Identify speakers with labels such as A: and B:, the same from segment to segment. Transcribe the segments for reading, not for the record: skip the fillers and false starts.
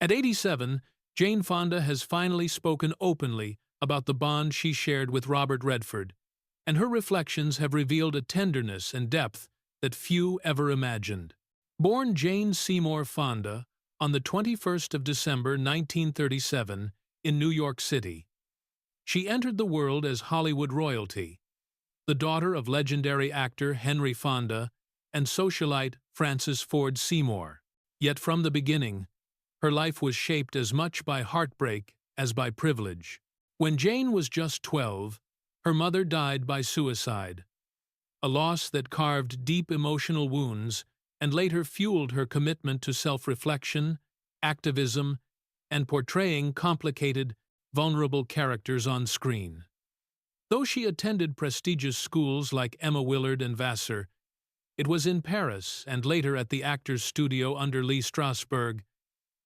A: At 87, Jane Fonda has finally spoken openly about the bond she shared with Robert Redford, and her reflections have revealed a tenderness and depth that few ever imagined. Born Jane Seymour Fonda on the 21st of December 1937 in New York City, she entered the world as Hollywood royalty, the daughter of legendary actor Henry Fonda and socialite Francis Ford Seymour. Yet from the beginning, her life was shaped as much by heartbreak as by privilege. When Jane was just 12, her mother died by suicide, a loss that carved deep emotional wounds and later fueled her commitment to self-reflection, activism, and portraying complicated, vulnerable characters on screen. Though she attended prestigious schools like Emma Willard and Vassar, it was in Paris and later at the Actors Studio under Lee Strasberg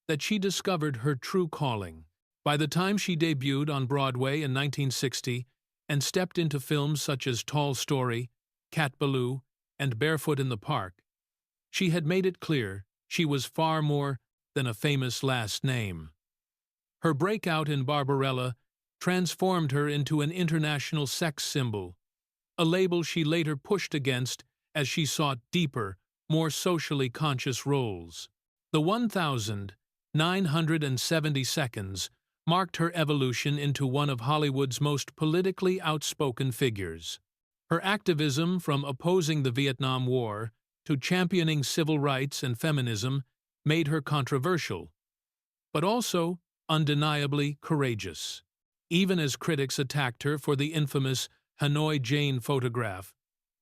A: that she discovered her true calling. By the time she debuted on Broadway in 1960 and stepped into films such as Tall Story, Cat Ballou, and Barefoot in the Park, she had made it clear she was far more than a famous last name. Her breakout in Barbarella transformed her into an international sex symbol, a label she later pushed against as she sought deeper, more socially conscious roles. The 1,970 seconds marked her evolution into one of Hollywood's most politically outspoken figures. Her activism, from opposing the Vietnam War to championing civil rights and feminism, made her controversial, but also undeniably courageous. Even as critics attacked her for the infamous Hanoi Jane photograph,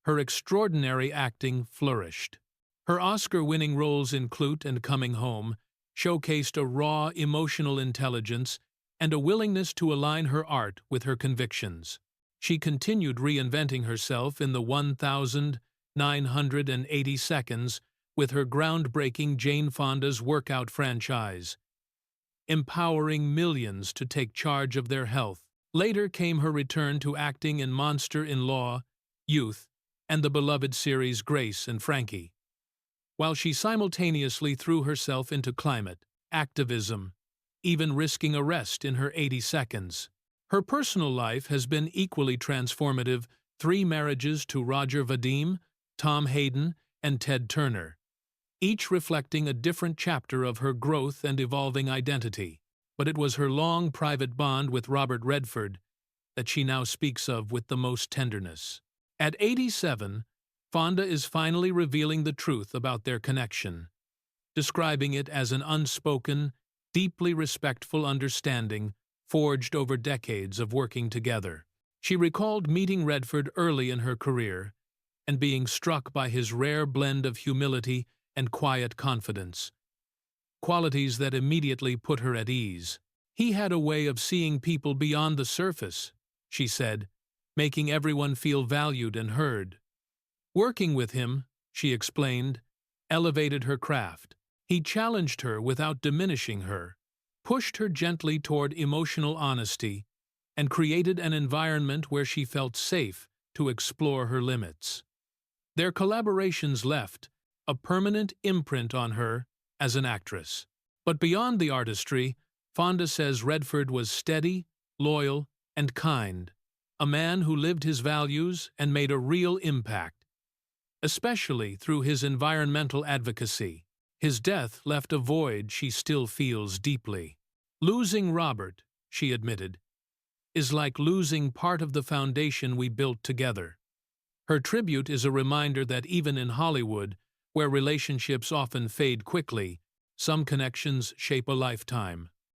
A: her extraordinary acting flourished. Her Oscar-winning roles in Clute and Coming Home showcased a raw emotional intelligence and a willingness to align her art with her convictions. She continued reinventing herself in the 1,980 seconds with her groundbreaking Jane Fonda's workout franchise, empowering millions to take charge of their health. Later came her return to acting in Monster-in-Law, Youth, and the beloved series Grace and Frankie, while she simultaneously threw herself into climate activism, even risking arrest in her 80 seconds. Her personal life has been equally transformative: 3 marriages to Roger Vadim, Tom Hayden, and Ted Turner, each reflecting a different chapter of her growth and evolving identity. But it was her long private bond with Robert Redford that she now speaks of with the most tenderness. At 87, Fonda is finally revealing the truth about their connection, describing it as an unspoken, deeply respectful understanding forged over decades of working together. She recalled meeting Redford early in her career and being struck by his rare blend of humility and quiet confidence, qualities that immediately put her at ease. "He had a way of seeing people beyond the surface," she said, "making everyone feel valued and heard." Working with him, she explained, elevated her craft. He challenged her without diminishing her, pushed her gently toward emotional honesty, and created an environment where she felt safe to explore her limits. Their collaborations left a permanent imprint on her as an actress. But beyond the artistry, Fonda says Redford was steady, loyal, and kind, a man who lived his values and made a real impact, especially through his environmental advocacy. His death left a void she still feels deeply. "Losing Robert," she admitted, "is like losing part of the foundation we built together." Her tribute is a reminder that even in Hollywood, where relationships often fade quickly, some connections shape a lifetime.